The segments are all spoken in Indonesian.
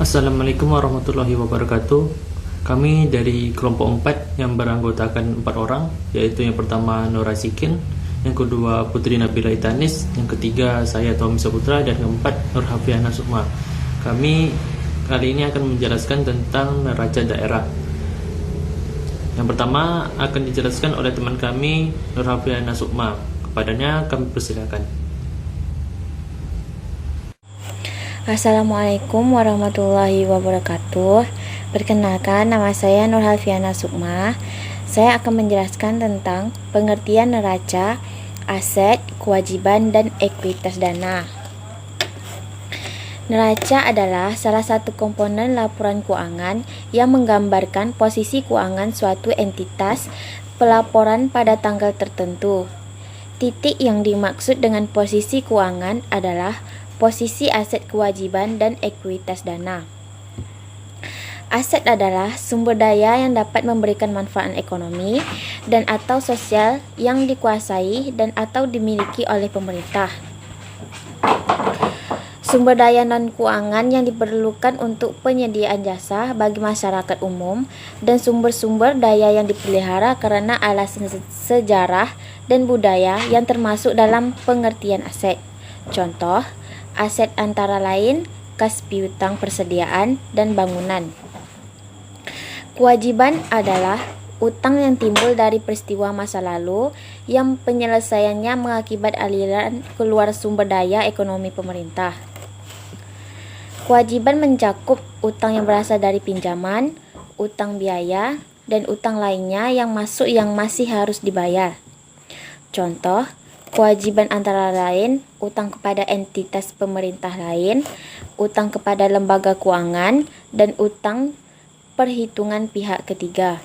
Assalamualaikum warahmatullahi wabarakatuh. Kami dari kelompok 4 yang beranggotakan 4 orang, yaitu yang pertama Nora Sikin, yang kedua Putri Nabila Itanis, yang ketiga saya Tommy Saputra, dan yang keempat Nur Hafiana Sukma. Kami kali ini akan menjelaskan tentang neraca daerah. Yang pertama akan dijelaskan oleh teman kami Nur Hafiana Sukma. Kepadanya kami persilakan. Assalamualaikum warahmatullahi wabarakatuh. Perkenalkan, nama saya Nur Hafiana Sukma. Saya akan menjelaskan tentang pengertian neraca, aset, kewajiban, dan ekuitas dana. Neraca adalah salah satu komponen laporan keuangan yang menggambarkan posisi keuangan suatu entitas pelaporan pada tanggal tertentu. Titik yang dimaksud dengan posisi keuangan adalah posisi aset, kewajiban, dan ekuitas dana. Aset adalah sumber daya yang dapat memberikan manfaat ekonomi dan atau sosial yang dikuasai dan atau dimiliki oleh pemerintah. Sumber daya non-keuangan yang diperlukan untuk penyediaan jasa bagi masyarakat umum dan sumber-sumber daya yang dipelihara karena alasan sejarah dan budaya yang termasuk dalam pengertian aset. Contoh, aset antara lain kas piutang persediaan dan bangunan. Kewajiban adalah utang yang timbul dari peristiwa masa lalu yang penyelesaiannya mengakibat aliran keluar sumber daya ekonomi pemerintah. Kewajiban mencakup utang yang berasal dari pinjaman, utang biaya, dan utang lainnya yang masuk yang masih harus dibayar. Contoh, kewajiban antara lain utang kepada entitas pemerintah lain, utang kepada lembaga keuangan, dan utang perhitungan pihak ketiga.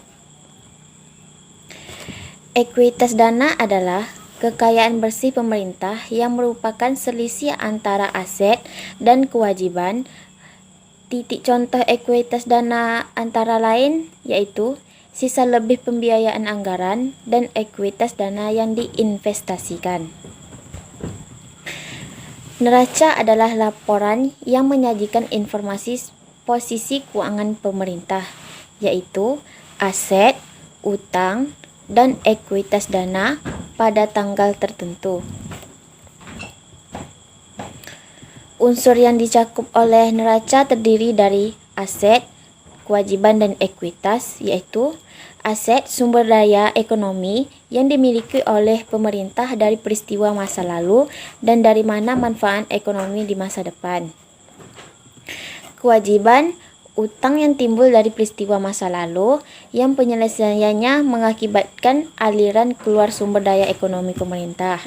Ekuitas dana adalah kekayaan bersih pemerintah yang merupakan selisih antara aset dan kewajiban. Titik contoh ekuitas dana antara lain yaitu sisa lebih pembiayaan anggaran dan ekuitas dana yang diinvestasikan. Neraca adalah laporan yang menyajikan informasi posisi keuangan pemerintah, yaitu aset, utang, dan ekuitas dana pada tanggal tertentu. Unsur yang dicakup oleh neraca terdiri dari aset, kewajiban, dan ekuitas, yaitu aset sumber daya ekonomi yang dimiliki oleh pemerintah dari peristiwa masa lalu dan dari mana manfaat ekonomi di masa depan. Kewajiban, utang yang timbul dari peristiwa masa lalu yang penyelesaiannya mengakibatkan aliran keluar sumber daya ekonomi pemerintah.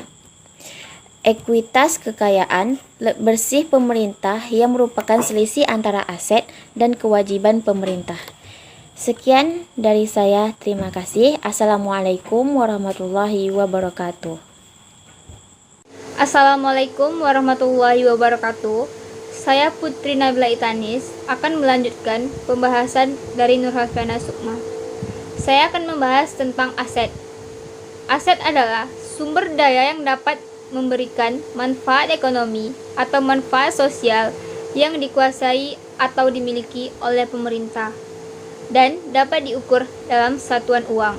Ekuitas, kekayaan bersih pemerintah yang merupakan selisih antara aset dan kewajiban pemerintah. Sekian dari saya, terima kasih. Assalamualaikum warahmatullahi wabarakatuh. Assalamualaikum warahmatullahi wabarakatuh. Saya Putri Nabila Itanis akan melanjutkan pembahasan dari Nur Hafiana Sukma. Saya akan membahas tentang aset. Aset adalah sumber daya yang dapat memberikan manfaat ekonomi atau manfaat sosial yang dikuasai atau dimiliki oleh pemerintah dan dapat diukur dalam satuan uang.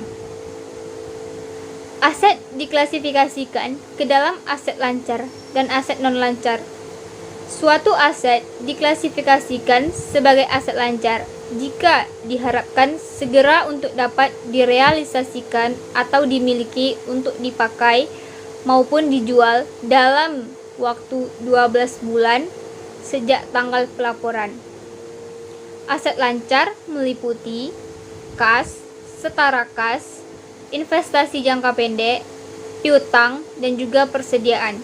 Aset diklasifikasikan ke dalam aset lancar dan aset non-lancar. Suatu aset diklasifikasikan sebagai aset lancar jika diharapkan segera untuk dapat direalisasikan atau dimiliki untuk dipakai maupun dijual dalam waktu 12 bulan sejak tanggal pelaporan. Aset lancar meliputi kas, setara kas, investasi jangka pendek, piutang, dan juga persediaan.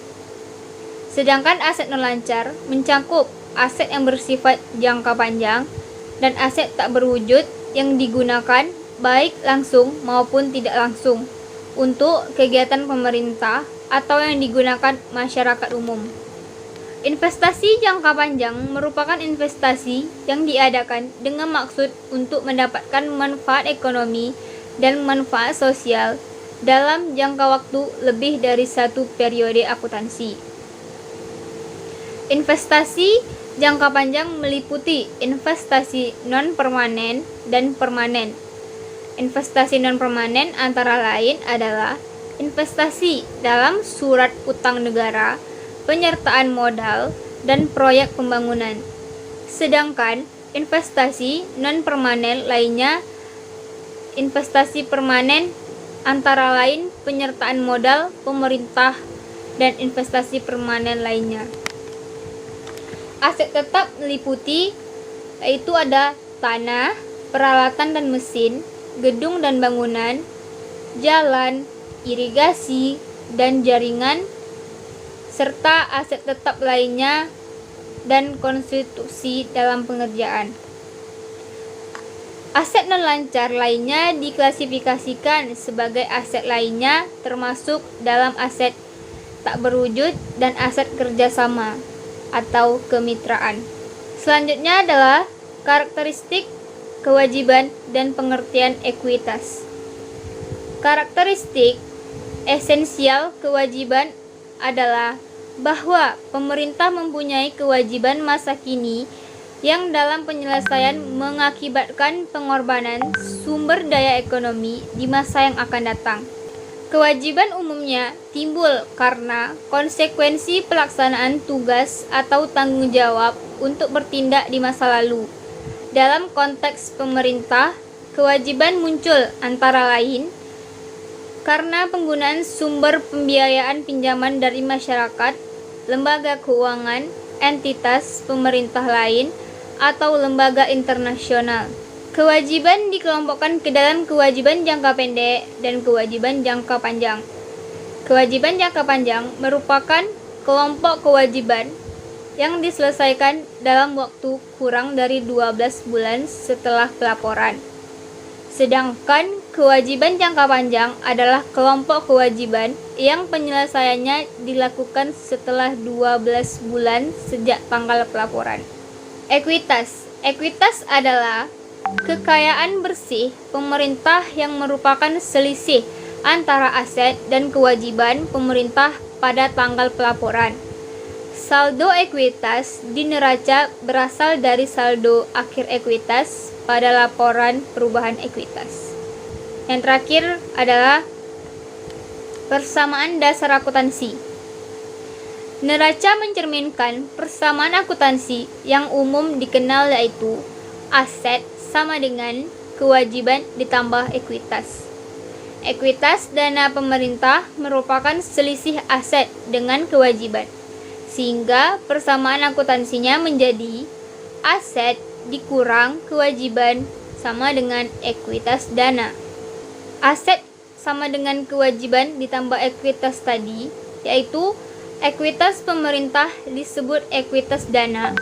Sedangkan aset non-lancar mencakup aset yang bersifat jangka panjang dan aset tak berwujud yang digunakan baik langsung maupun tidak langsung untuk kegiatan pemerintah atau yang digunakan masyarakat umum. Investasi jangka panjang merupakan investasi yang diadakan dengan maksud untuk mendapatkan manfaat ekonomi dan manfaat sosial dalam jangka waktu lebih dari satu periode akuntansi. Investasi jangka panjang meliputi investasi non-permanen dan permanen. Investasi non-permanen antara lain adalah investasi dalam surat utang negara, penyertaan modal, dan proyek pembangunan. Sedangkan investasi non-permanen lainnya, investasi permanen antara lain penyertaan modal pemerintah dan investasi permanen lainnya. Aset tetap meliputi yaitu ada tanah, peralatan dan mesin, gedung dan bangunan, jalan, irigasi, dan jaringan, serta aset tetap lainnya dan konstitusi dalam pengerjaan. Aset non-lancar lainnya diklasifikasikan sebagai aset lainnya termasuk dalam aset tak berwujud dan aset kerjasama atau kemitraan. Selanjutnya adalah karakteristik, kewajiban, dan pengertian ekuitas. Karakteristik esensial kewajiban adalah bahwa pemerintah mempunyai kewajiban masa kini yang dalam penyelesaian mengakibatkan pengorbanan sumber daya ekonomi di masa yang akan datang. Kewajiban umumnya timbul karena konsekuensi pelaksanaan tugas atau tanggung jawab untuk bertindak di masa lalu. Dalam konteks pemerintah, kewajiban muncul antara lain karena penggunaan sumber pembiayaan pinjaman dari masyarakat, lembaga keuangan, entitas pemerintah lain, atau lembaga internasional. Kewajiban dikelompokkan ke dalam kewajiban jangka pendek dan kewajiban jangka panjang. Kewajiban jangka panjang merupakan kelompok kewajiban yang diselesaikan dalam waktu kurang dari 12 bulan setelah pelaporan. Sedangkan kewajiban jangka panjang adalah kelompok kewajiban yang penyelesaiannya dilakukan setelah 12 bulan sejak tanggal pelaporan. Ekuitas. Ekuitas adalah kekayaan bersih pemerintah yang merupakan selisih antara aset dan kewajiban pemerintah pada tanggal pelaporan. Saldo ekuitas di neraca berasal dari saldo akhir ekuitas pada laporan perubahan ekuitas. Yang terakhir adalah persamaan dasar akuntansi. Neraca mencerminkan persamaan akuntansi yang umum dikenal yaitu aset sama dengan kewajiban ditambah ekuitas. Ekuitas dana pemerintah merupakan selisih aset dengan kewajiban, sehingga persamaan akuntansinya menjadi aset dikurang kewajiban sama dengan ekuitas dana. Aset sama dengan kewajiban ditambah ekuitas tadi, yaitu ekuitas pemerintah disebut ekuitas dana.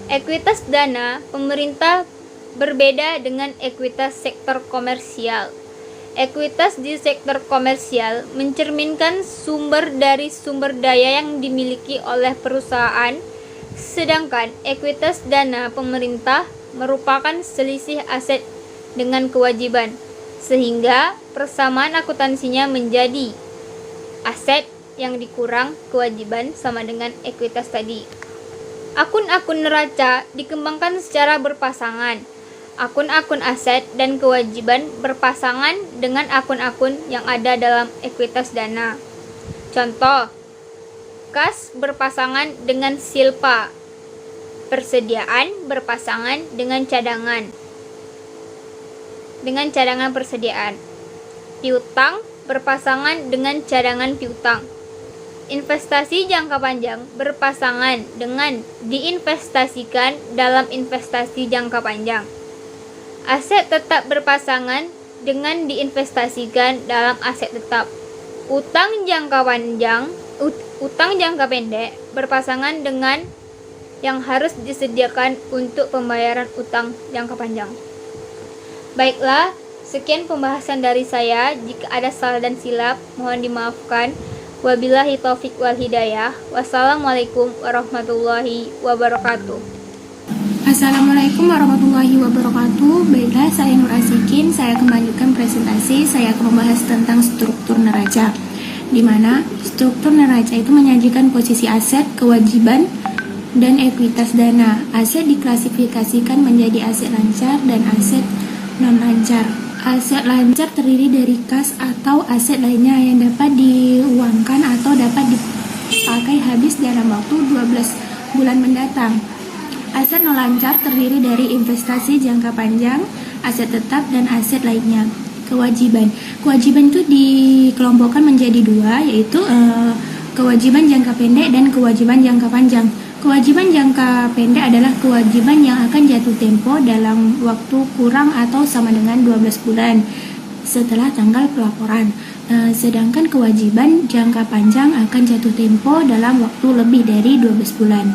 Ekuitas dana pemerintah berbeda dengan ekuitas sektor komersial. Ekuitas di sektor komersial mencerminkan sumber dari sumber daya yang dimiliki oleh perusahaan, sedangkan ekuitas dana pemerintah merupakan selisih aset dengan kewajiban, sehingga persamaan akuntansinya menjadi aset yang dikurang kewajiban sama dengan ekuitas tadi. Akun-akun neraca dikembangkan secara berpasangan. Akun-akun aset dan kewajiban berpasangan dengan akun-akun yang ada dalam ekuitas dana. Contoh, kas berpasangan dengan silpa, persediaan berpasangan dengan cadangan persediaan, piutang berpasangan dengan cadangan piutang. Investasi jangka panjang berpasangan dengan diinvestasikan dalam investasi jangka panjang. Aset tetap berpasangan dengan diinvestasikan dalam aset tetap. Utang jangka pendek berpasangan dengan yang harus disediakan untuk pembayaran utang jangka panjang. Baiklah, sekian pembahasan dari saya. Jika ada salah dan silap, mohon dimaafkan. Wabillahi taufik wal hidayah. Wassalamualaikum warahmatullahi wabarakatuh. Assalamualaikum warahmatullahi wabarakatuh. Baiklah, saya Nur Asikin. Saya kembalikan presentasi. Saya akan membahas tentang struktur neraca, di mana struktur neraca itu menyajikan posisi aset, kewajiban, dan ekuitas dana. Aset diklasifikasikan menjadi aset lancar dan aset non-lancar. Aset lancar terdiri dari kas atau aset lainnya yang dapat diuangkan atau dapat dipakai habis dalam waktu 12 bulan mendatang. Aset non-lancar terdiri dari investasi jangka panjang, aset tetap, dan aset lainnya. Kewajiban itu dikelompokkan menjadi dua, yaitu kewajiban jangka pendek dan kewajiban jangka panjang. Kewajiban jangka pendek adalah kewajiban yang akan jatuh tempo dalam waktu kurang atau sama dengan 12 bulan setelah tanggal pelaporan. Sedangkan kewajiban jangka panjang akan jatuh tempo dalam waktu lebih dari 12 bulan.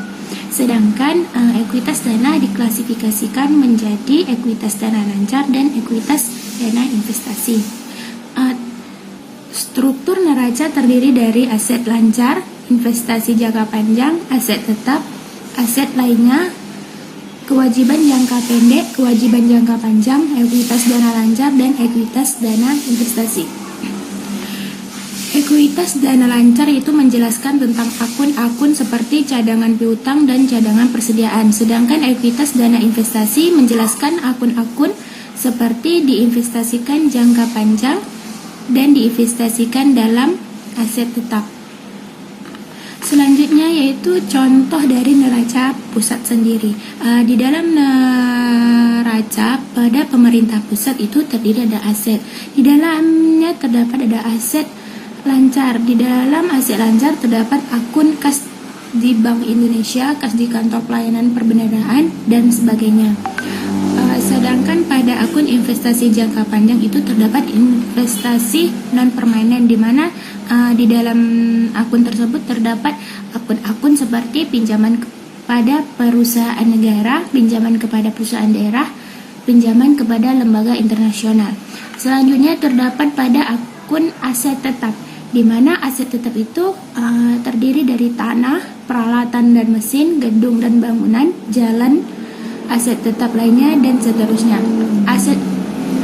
Sedangkan ekuitas dana diklasifikasikan menjadi ekuitas dana lancar dan ekuitas dana investasi. Struktur neraca terdiri dari aset lancar, investasi jangka panjang, aset tetap, aset lainnya, kewajiban jangka pendek, kewajiban jangka panjang, ekuitas dana lancar, dan ekuitas dana investasi. Ekuitas dana lancar itu menjelaskan tentang akun-akun seperti cadangan piutang dan cadangan persediaan. Sedangkan ekuitas dana investasi menjelaskan akun-akun seperti diinvestasikan jangka panjang dan diinvestasikan dalam aset tetap. Selanjutnya yaitu contoh dari neraca pusat sendiri. Di dalam neraca pada pemerintah pusat itu terdiri ada aset. Di dalamnya terdapat ada aset lancar. Di dalam aset lancar terdapat akun kas di Bank Indonesia, kas di kantor pelayanan perbendaharaan, dan sebagainya. Sedangkan pada akun investasi jangka panjang itu terdapat investasi non permanen, di mana di dalam akun tersebut terdapat akun-akun seperti pinjaman kepada perusahaan negara, pinjaman kepada perusahaan daerah, pinjaman kepada lembaga internasional. Selanjutnya terdapat pada akun aset tetap, di mana aset tetap itu terdiri dari tanah, peralatan dan mesin, gedung dan bangunan, jalan, aset tetap lainnya, dan seterusnya. Aset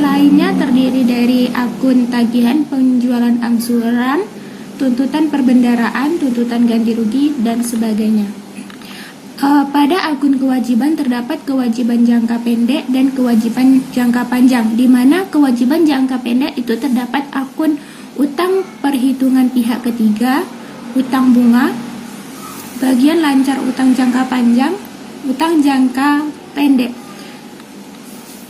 lainnya terdiri dari akun tagihan, penjualan angsuran, tuntutan perbendaraan, tuntutan ganti rugi, dan sebagainya. Pada akun kewajiban terdapat kewajiban jangka pendek dan kewajiban jangka panjang, di mana kewajiban jangka pendek itu terdapat akun utang perhitungan pihak ketiga, utang bunga, bagian lancar utang jangka panjang, utang jangka pendek.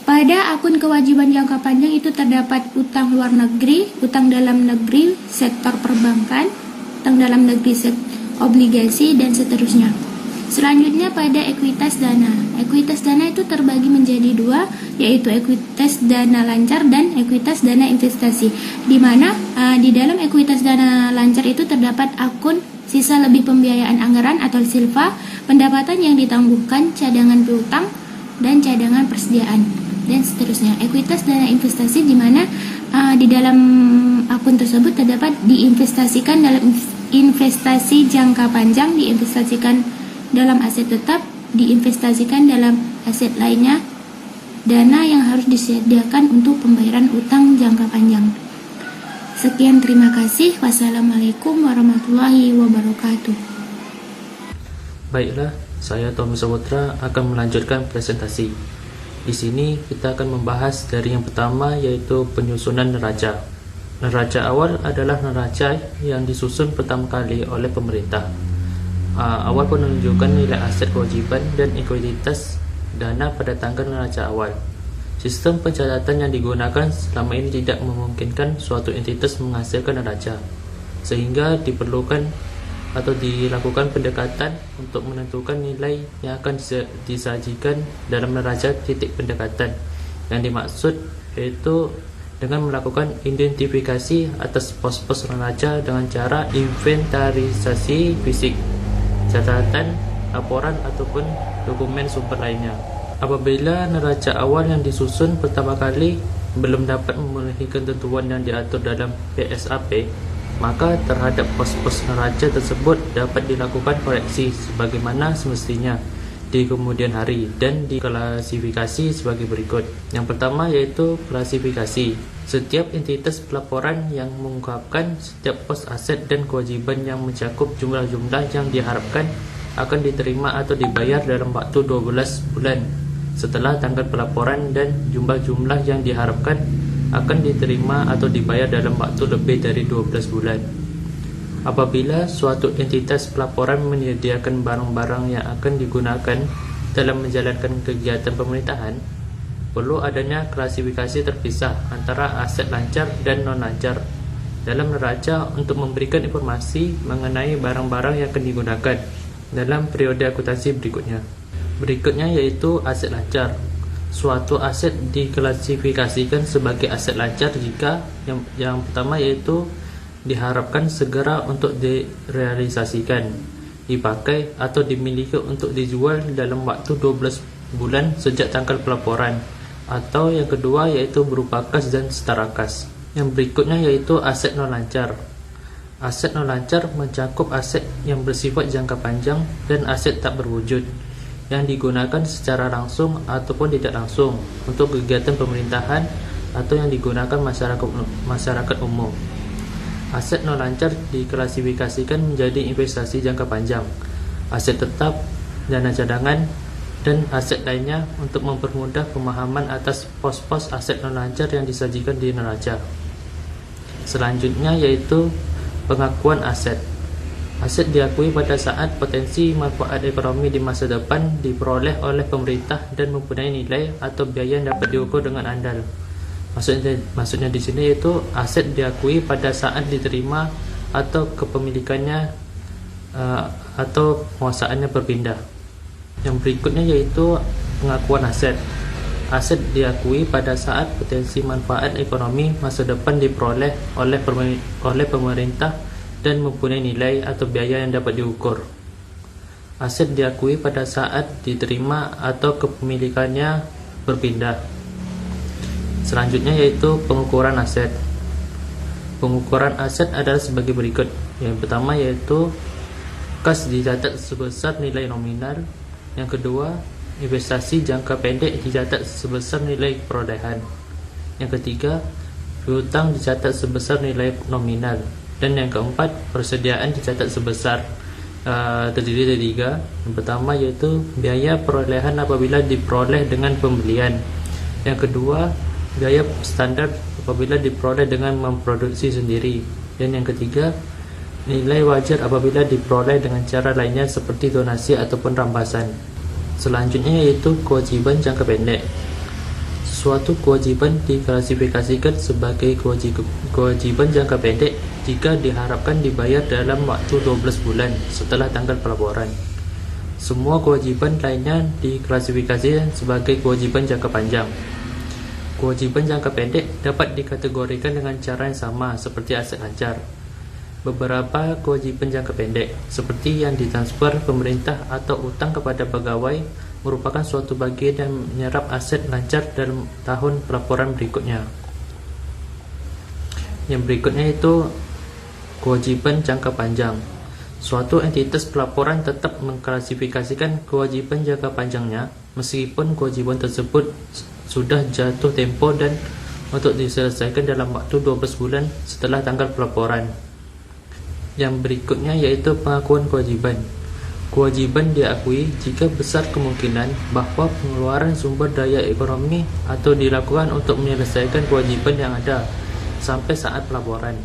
Pada akun kewajiban jangka panjang itu terdapat utang luar negeri, utang dalam negeri, sektor perbankan, utang dalam negeri, obligasi, dan seterusnya. Selanjutnya pada ekuitas dana. Ekuitas dana itu terbagi menjadi dua, yaitu ekuitas dana lancar dan ekuitas dana investasi. Di mana di dalam ekuitas dana lancar itu terdapat akun sisa lebih pembiayaan anggaran atau silva, pendapatan yang ditangguhkan, cadangan piutang, dan cadangan persediaan, dan seterusnya. Ekuitas dana investasi di mana di dalam akun tersebut terdapat diinvestasikan dalam investasi jangka panjang, diinvestasikan dalam aset tetap, diinvestasikan dalam aset lainnya, dana yang harus disediakan untuk pembayaran utang jangka panjang. Sekian, terima kasih. Wassalamualaikum warahmatullahi wabarakatuh. Baiklah, saya Tommy Saputra akan melanjutkan presentasi. Di sini kita akan membahas dari yang pertama, yaitu penyusunan neraca. Neraca awal adalah neraca yang disusun pertama kali oleh pemerintah. Awal menunjukkan nilai aset kewajiban dan ekuitas dana pada tanggal neraca awal. Sistem pencatatan yang digunakan selama ini tidak memungkinkan suatu entitas menghasilkan neraca, sehingga diperlukan atau dilakukan pendekatan untuk menentukan nilai yang akan disajikan dalam neraca. Titik pendekatan yang dimaksud yaitu dengan melakukan identifikasi atas pos-pos neraca dengan cara inventarisasi fisik, catatan, laporan, ataupun dokumen sumber lainnya. Apabila neraca awal yang disusun pertama kali belum dapat memenuhi ketentuan yang diatur dalam PSAP, maka terhadap pos-pos neraca tersebut dapat dilakukan koreksi sebagaimana semestinya di kemudian hari dan diklasifikasi sebagai berikut. Yang pertama yaitu klasifikasi. Setiap entitas pelaporan yang mengungkapkan setiap pos aset dan kewajiban yang mencakup jumlah-jumlah yang diharapkan akan diterima atau dibayar dalam waktu 12 bulan setelah tanggal pelaporan, dan jumlah-jumlah yang diharapkan akan diterima atau dibayar dalam waktu lebih dari 12 bulan. Apabila suatu entitas pelaporan menyediakan barang-barang yang akan digunakan dalam menjalankan kegiatan pemerintahan, perlu adanya klasifikasi terpisah antara aset lancar dan non-lancar dalam neraca untuk memberikan informasi mengenai barang-barang yang akan digunakan dalam periode akuntansi berikutnya. Berikutnya yaitu aset lancar. Suatu aset diklasifikasikan sebagai aset lancar jika yang pertama yaitu diharapkan segera untuk direalisasikan, dipakai atau dimiliki untuk dijual dalam waktu 12 bulan sejak tanggal pelaporan, atau yang kedua yaitu berupa kas dan setara kas. Yang berikutnya yaitu aset non-lancar. Aset non-lancar mencakup aset yang bersifat jangka panjang dan aset tak berwujud yang digunakan secara langsung ataupun tidak langsung untuk kegiatan pemerintahan atau yang digunakan masyarakat umum. Aset non-lancar diklasifikasikan menjadi investasi jangka panjang, aset tetap, dana cadangan, dan aset lainnya untuk mempermudah pemahaman atas pos-pos aset non-lancar yang disajikan di neraca. Selanjutnya yaitu pengakuan aset. Aset diakui pada saat potensi manfaat ekonomi di masa depan diperoleh oleh pemerintah dan mempunyai nilai atau biaya yang dapat diukur dengan andal. Maksudnya di sini yaitu aset diakui pada saat diterima atau kepemilikannya atau penguasaannya berpindah. Yang berikutnya yaitu pengakuan aset. Aset diakui pada saat potensi manfaat ekonomi masa depan diperoleh oleh pemerintah dan mempunyai nilai atau biaya yang dapat diukur. Aset diakui pada saat diterima atau kepemilikannya berpindah. Selanjutnya yaitu pengukuran aset. Pengukuran aset adalah sebagai berikut. Yang pertama yaitu kas dicatat sebesar nilai nominal. Yang kedua, investasi jangka pendek dicatat sebesar nilai perolehan. Yang ketiga, piutang dicatat sebesar nilai nominal. Dan yang keempat, persediaan dicatat sebesar terdiri dari tiga. Yang pertama yaitu biaya perolehan apabila diperoleh dengan pembelian. Yang kedua, biaya standar apabila diperoleh dengan memproduksi sendiri. Dan yang ketiga, nilai wajar apabila diperoleh dengan cara lainnya seperti donasi ataupun rampasan. Selanjutnya yaitu kewajiban jangka pendek. Suatu kewajiban diklasifikasikan sebagai kewajiban jangka pendek jika diharapkan dibayar dalam waktu 12 bulan setelah tanggal pelaporan. Semua kewajiban lainnya diklasifikasikan sebagai kewajiban jangka panjang. Kewajiban jangka pendek dapat dikategorikan dengan cara yang sama seperti aset lancar. Beberapa kewajiban jangka pendek seperti yang ditransfer pemerintah atau utang kepada pegawai merupakan suatu bagian yang menyerap aset lancar dalam tahun pelaporan berikutnya. Yang berikutnya itu kewajiban jangka panjang. Suatu entitas pelaporan tetap mengklasifikasikan kewajiban jangka panjangnya meskipun kewajiban tersebut sudah jatuh tempo dan untuk diselesaikan dalam waktu 12 bulan setelah tanggal pelaporan. Yang berikutnya yaitu pengakuan kewajiban. Kewajiban diakui jika besar kemungkinan bahwa pengeluaran sumber daya ekonomi atau dilakukan untuk menyelesaikan kewajiban yang ada sampai saat pelaporan,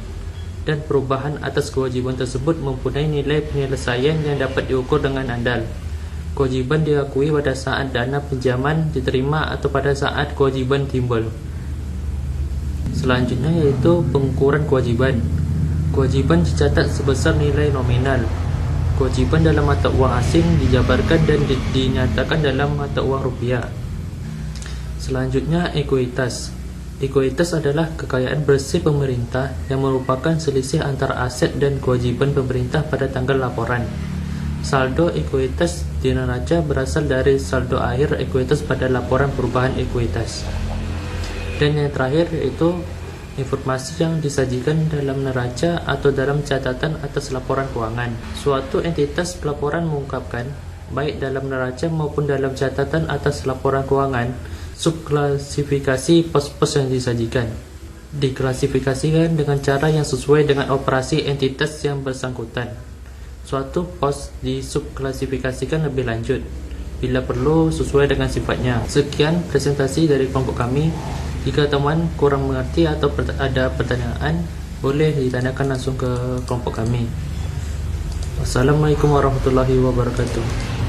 dan perubahan atas kewajiban tersebut mempunyai nilai penyelesaian yang dapat diukur dengan andal. Kewajiban diakui pada saat dana pinjaman diterima atau pada saat kewajiban timbul. Selanjutnya yaitu pengukuran kewajiban. Kewajiban dicatat sebesar nilai nominal. Kewajiban dalam mata uang asing dijabarkan dan dinyatakan dalam mata uang rupiah. Selanjutnya ekuitas. Ekuitas adalah kekayaan bersih pemerintah yang merupakan selisih antara aset dan kewajiban pemerintah pada tanggal laporan. Saldo ekuitas di neraca berasal dari saldo akhir ekuitas pada laporan perubahan ekuitas. Dan yang terakhir yaitu informasi yang disajikan dalam neraca atau dalam catatan atas laporan keuangan. Suatu entitas pelaporan mengungkapkan, baik dalam neraca maupun dalam catatan atas laporan keuangan, subklasifikasi pos-pos yang disajikan. Diklasifikasikan dengan cara yang sesuai dengan operasi entitas yang bersangkutan. Suatu pos disubklasifikasikan lebih lanjut bila perlu sesuai dengan sifatnya. Sekian presentasi dari kelompok kami. Jika teman kurang mengerti atau ada pertanyaan, boleh ditanyakan langsung ke kelompok kami. Wassalamualaikum warahmatullahi wabarakatuh.